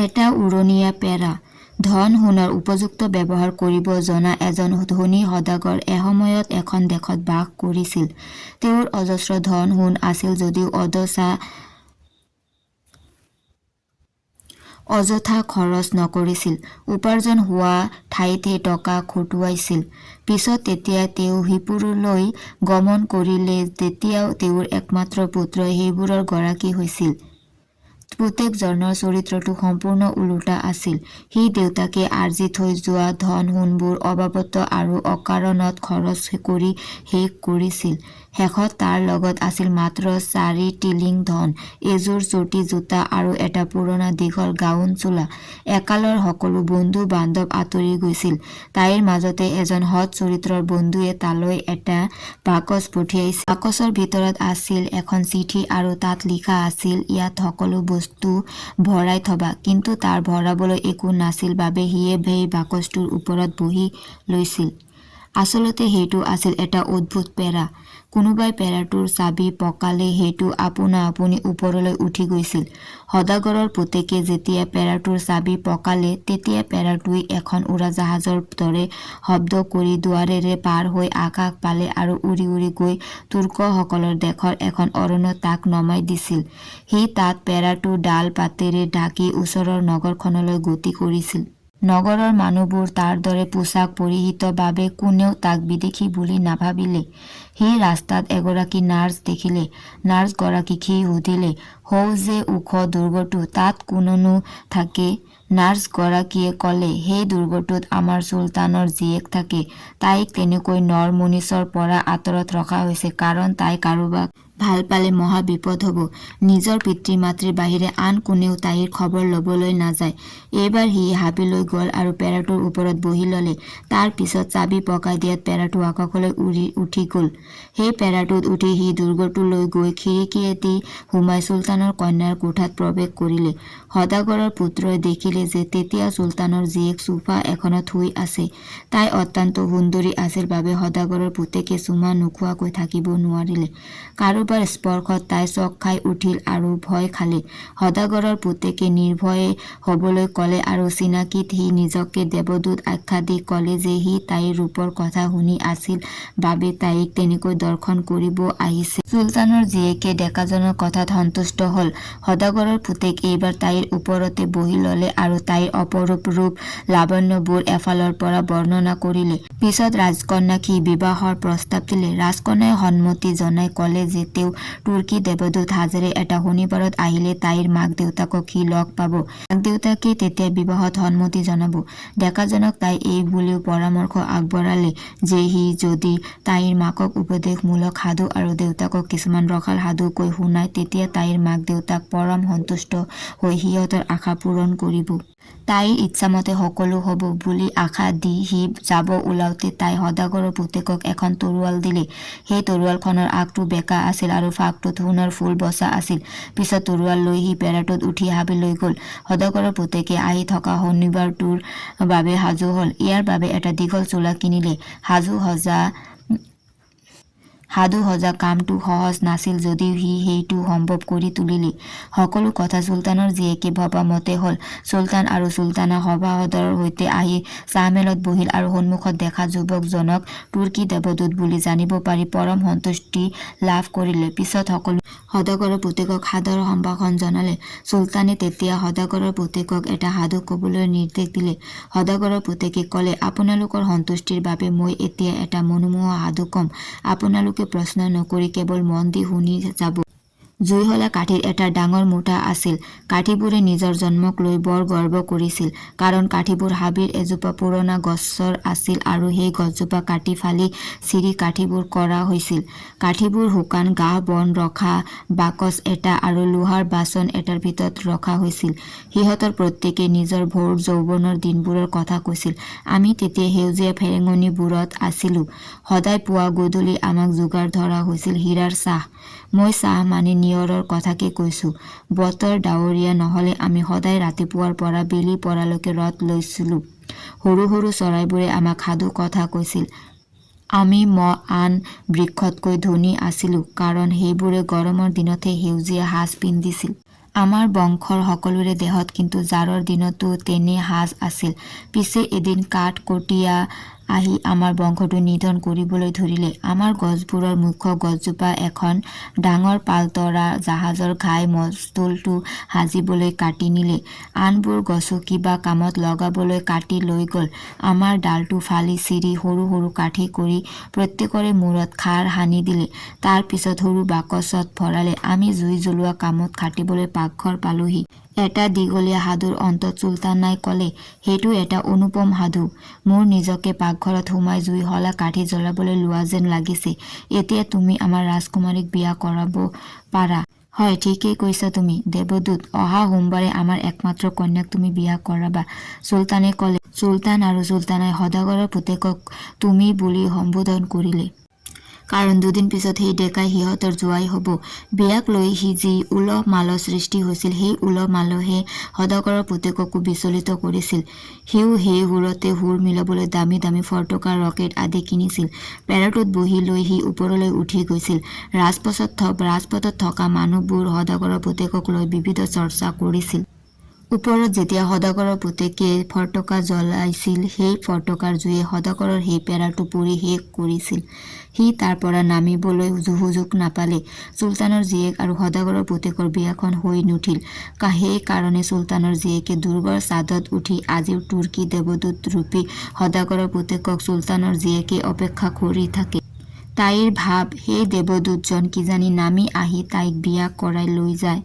এটা উৰণীয়া পেৰা। ধন সোণৰ উপযুক্ত ব্যৱহাৰ কৰিব জনা এজন ধনী সদাগৰ এসময়ত এখন দেশত বাস কৰিছিল। তেওঁৰ অজস্ৰ ধন সোণ আছিল যদিও অযথা খৰচ নকৰিছিল। উপাৰ্জন হোৱা ঠাইতে টকা খটুৱাইছিল। পিছত তেতিয়া তেওঁ হিপুৰলৈ গমন কৰিলে তেতিয়া তেওঁৰ একমাত্ৰ পুত্ৰই সেইবোৰৰ গৰাকী হৈছিল। পুতেকজনৰ চৰিত্ৰটো সম্পূৰ্ণ ওলোটা আছিল। সি দেউতাকে আৰ্জি থৈ যোৱা ধন সোণবোৰ অবাবত আৰু অকাৰণত খৰচ কৰি শেষ কৰিছিল। শেষত তাৰ লগত আছিল মাত্ৰ 4 টিলিং ধন, এযোৰ চটি জোতা আৰু এটা পুৰণা দীঘল গাউন চোলা। একালৰ সকলো বন্ধু বান্ধৱ আঁতৰি গৈছিল। তাইৰ মাজতে এজন সৎ চৰিত্ৰৰ বন্ধুৱে তালৈ এটা বাকচ পঠিয়াইছিল। বাকচৰ ভিতৰত আছিল এখন চিঠি আৰু তাত লিখা আছিল, ইয়াত সকলো বস্তু ভৰাই থবা। কিন্তু তাৰ ভৰাবলৈ একো নাছিল বাবে সিয়ে সেই বাকচটোৰ ওপৰত বহি লৈছিল। আচলতে সেইটো আছিল এটা অদ্ভুত পেৰা। কোনোবাই পেৰাটোৰ চাবি পকালে সেইটো আপোনা আপুনি ওপৰলৈ উঠি গৈছিল। সদাগৰৰ পুতেকে যেতিয়া পেৰাটোৰ চাবি পকালে তেতিয়া পেৰাটোৱে এখন উৰাজাহাজৰ দৰে শব্দ কৰি দুৱাৰেৰে পাৰ হৈ আকাশ পালে আৰু উৰি উৰি গৈ তুৰ্কসকলৰ দেশৰ এখন অৰণ্যত তাক নমাই দিছিল। সি তাত পেৰাটো ডাল পাতেৰে ঢাকি ওচৰৰ নগৰখনলৈ গতি কৰিছিল। নগৰৰ মানুহবোৰ তাৰ দৰে পোছাক পৰিহিত বাবে কোনেও তাক বিদেশী বুলি নাভাবিলে। সি ৰাস্তাত এগৰাকী নাৰ্ছ দেখিলে। নাৰ্ছগৰাকীক সি সুধিলে, হৌ যে ওখ দুৰ্গটো, তাত কোননো থাকে? নাৰ্ছগৰাকীয়ে ক'লে, সেই দুৰ্গটোত আমাৰ চুলতানৰ জীয়েক থাকে। তাইক তেনেকৈ নৰ মনিচৰ পৰা আঁতৰত ৰখা হৈছে কাৰণ তাই কাৰোবাক ভাল পালে মহা বিপদ হ'ব। নিজৰ পিতৃ মাতৃৰ বাহিৰে আন কোনেও তাইৰ খবৰ ল'বলৈ নাযায়। এইবাৰ সি হাবিলৈ গ'ল আৰু পেৰাটোৰ ওপৰত বহি ল'লে। তাৰ পিছত চাবি পকাই দিয়াত পেৰাটো আকাশলৈ উঠি গ'ল। সেই পেৰাটোত উঠি সি দুৰ্গটোলৈ গৈ খিৰিকীয়েদি সোমাই চুলতানৰ কন্যাৰ কোঠাত প্ৰৱেশ কৰিলে। সদাগৰৰ পুত্ৰই দেখিলে যে তেতিয়া চুলতানৰ জীয়েক চোফা এখনত শুই আছে। তাই অত্যন্ত সুন্দৰী আছিল বাবে সদাগৰৰ পুতেকে চুমা নোখোৱাকৈ থাকিব নোৱাৰিলে। কাৰোবাৰ স্পৰ্শত তাই চক খাই উঠিল আৰু ভয় খালে। সদাগৰৰ পুতেকে নিৰ্ভয়ে হ'বলৈ ক'লে আৰু চিনাকিত সি নিজকে দেৱদূত আখ্যা দি ক'লে যে সি তাইৰ ৰূপৰ কথা শুনি আছিল বাবে তাইক তেনেকৈ দৰ্শন কৰিব আহিছে। চুলতানৰ জীয়েকে ডেকাজনৰ কথাত সন্তুষ্ট হ'ল। সদাগৰৰ পুতেক এইবাৰ তাইৰ ওপৰতে বহি ল'লে আৰু তাইৰ অপৰূপ ৰূপ লাৱণ্যবোৰ এফালৰ পৰা বৰ্ণনা কৰিলে। পিছত ৰাজকন্যাক সি বিবাহৰ প্ৰস্তাৱ দিলে। ৰাজকন্যাই সন্মতি জনাই ক'লে যে তেওঁ তুৰ্কী দেৱদূত হাজেৰে এটা শনিবাৰত আহিলে তাইৰ মাক দেউতাকক সি লগ পাব। মাক দেউতাকে তেতিয়া বিবাহত সন্মতি জনাব। ডেকাজনক তাই এই বুলিও পৰামৰ্শ আগবঢ়ালে যে সি যদি তাইৰ মাকক উপদেশমূলক সাধু আৰু দেউতাকক কিছুমান ৰসাল সাধু কৈ শুনায় তেতিয়া তাইৰ মাক দেউতাক পৰম সন্তুষ্ট হৈ সিহঁতৰ আশা পূৰণ কৰিব। তাইৰ ইচ্ছামতে সকলো হ'ব বুলি আশা দি সি যাব ওলাওতে তাই সদাগৰৰ পুতেকক এখন তৰোৱাল দিলে। সেই তৰোৱালখনৰ আগটো বেঁকা আছিল আৰু ফাকটোত সোণৰ ফুল বচা আছিল। পিছত তৰোৱাল লৈ সি পেৰাটোত উঠি হাবিলৈ গ'ল। সদাগৰৰ পুতেকে আহি থকা শনিবাৰটোৰ বাবে সাজু হ'ল। ইয়াৰ বাবে এটা দীঘল চোলা কিনিলে। সাধু সজা কামটো সহজ নাছিল যদিও সি সেইটো সম্ভৱ কৰি তুলিলে। সকলো কথা চুলতানৰ জীয়েকে ভবা মতে হ'ল। চুলতান আৰু চুলতানা সভাসদৰ সৈতে আহি চাহমেলত বহিল আৰু সন্মুখত দেখা যুৱকজনক তুৰ্কী দেৱদূত বুলি জানিব পাৰি পৰম সন্তুষ্টি লাভ কৰিলে। পিছত সকলো সদাগৰৰ পুতেকক সাদৰ সম্ভাষণ জনালে। চুলতানে তেতিয়া সদাগৰৰ পুতেকক এটা সাধু ক'বলৈ নিৰ্দেশ দিলে। সদাগৰৰ পুতেকে ক'লে, আপোনালোকৰ সন্তুষ্টিৰ বাবে মই এতিয়া এটা মনোমোহা সাধু ক'ম। আপোনালোকে প্ৰশ্ন নকৰি কেৱল মন দি শুনি যাব। জুইশলা কাঠিৰ এটা ডাঙৰ মুঠা আছিল। কাঠিবোৰে নিজৰ জন্মক লৈ বৰ গৰ্ব কৰিছিল কাৰণ কাঠিবোৰ হাবিৰ এজোপা পুৰণা গছৰ আছিল আৰু সেই গছজোপা কাটি ফালি চিৰি কাঠিবোৰ কৰা হৈছিল। কাঠিবোৰ শুকান ঘাঁহ বন ৰখা বাকচ এটা আৰু লোহাৰ বাচন এটাৰ ভিতৰত ৰখা হৈছিল। সিহঁতৰ প্ৰত্যেকে নিজৰ ভোৰ যৌৱনৰ দিনবোৰৰ কথা কৈছিল। আমি তেতিয়া সেউজীয়া ফেৰেঙনিবোৰত আছিলো। সদায় পুৱা গধূলি আমাক যোগাৰ ধৰা হৈছিল হীৰাৰ চাহ। মই চাহ মানে নিয়ৰৰ কথাকে কৈছো। বতৰ ডাৱৰীয়া নহ'লে আমি সদায় ৰাতিপুৱাৰ পৰা বেলি পৰালৈকে ৰ'দ লৈছিলো। সৰু সৰু চৰাইবোৰে আমাক সাধু কথা কৈছিল। আমি আন বৃক্ষতকৈ ধনী আছিলো কাৰণ সেইবোৰে গৰমৰ দিনতহে সেউজীয়া সাজ পিন্ধিছিল। আমাৰ বংশৰ সকলোৰে দেহত কিন্তু জাৰৰ দিনতো তেনে সাজ আছিল। পিছে এদিন কাঠ কটীয়া আহি আমাৰ বংশটো নিধন কৰিবলৈ ধৰিলে। আমাৰ গছবোৰৰ মুখ্য গছজোপা এখন ডাঙৰ পালতৰা জাহাজৰ ঘাই মস্তলটো সাজিবলৈ কাটি নিলে। আনবোৰ গছো কিবা কামত লগাবলৈ কাটি লৈ গ'ল। আমাৰ ডালটো ফালি চিৰি সৰু সৰু কাঠি কৰি প্ৰত্যেকৰে মূৰত খাৰ সানি দিলে। তাৰ পিছত সৰু বাকচত ভৰালে। আমি জুই জ্বলোৱা কামত খাটিবলৈ পাকঘৰ পালোহি। এটা দীঘলীয়া সাধুৰ অন্তত চুলতানাই ক'লে, সেইটো এটা অনুপম সাধু। মোৰ নিজকে পাকঘৰত সোমাই জুই হলা কাঠি জ্বলাবলৈ লোৱা যেন লাগিছে। এতিয়া তুমি আমাৰ ৰাজকুমাৰীক বিয়া কৰাব পাৰা। হয়, ঠিকেই কৈছা তুমি দেৱদূত। অহা সোমবাৰে আমাৰ একমাত্ৰ কন্যাক তুমি বিয়া কৰাবা, চুলতানে ক'লে। চুলতান আৰু চুলতানাই সদাগৰৰ পুতেকক তুমি বুলি সম্বোধন কৰিলে। কাৰণ দুদিন পিছত সেই ডেকাই সিহঁতৰ জোৱাই হ'ব। বিয়াক লৈ যি উলহ মালহ সৃষ্টি হৈছিল, সেই উলহ মালহে সদাগৰৰ পুতেককো বিচলিত কৰিছিল। সিও সেই সুৰতে সুৰ মিলাবলৈ দামী দামী ফৰটকা ৰকেট আদি কিনিছিল। পেৰাটোত বহি লৈ সি ওপৰলৈ উঠি গৈছিল। ৰাজপথত থকা মানুহবোৰ সদাগৰৰ পুতেকক লৈ বিবিধ চৰ্চা কৰিছিল। ওপৰত যেতিয়া সদাগৰৰ পুতেকে ফৰটকা জ্বলাইছিল, সেই ফৰটকাৰ জুয়ে সদাগৰৰ সেই পেৰাটো পুৰি শেষ কৰিছিল। সি তাৰ পৰা নামিবলৈ সুযোগ নাপালে। চুলতানৰ জীয়েক আৰু সদাগৰৰ পুতেকৰ বিয়াখন হৈ নুঠিল। সেই কাৰণে চুলতানৰ জীয়েকে দুৰ্গৰ ছাদত উঠি আজিও তুৰ্কী দেৱদূত ৰূপী সদাগৰৰ পুতেকক চুলতানৰ জীয়েকে অপেক্ষা কৰি থাকে। তাইৰ ভাব সেই দেৱদূতজন কিজানি নামি আহি তাইক বিয়া কৰাই লৈ যায়।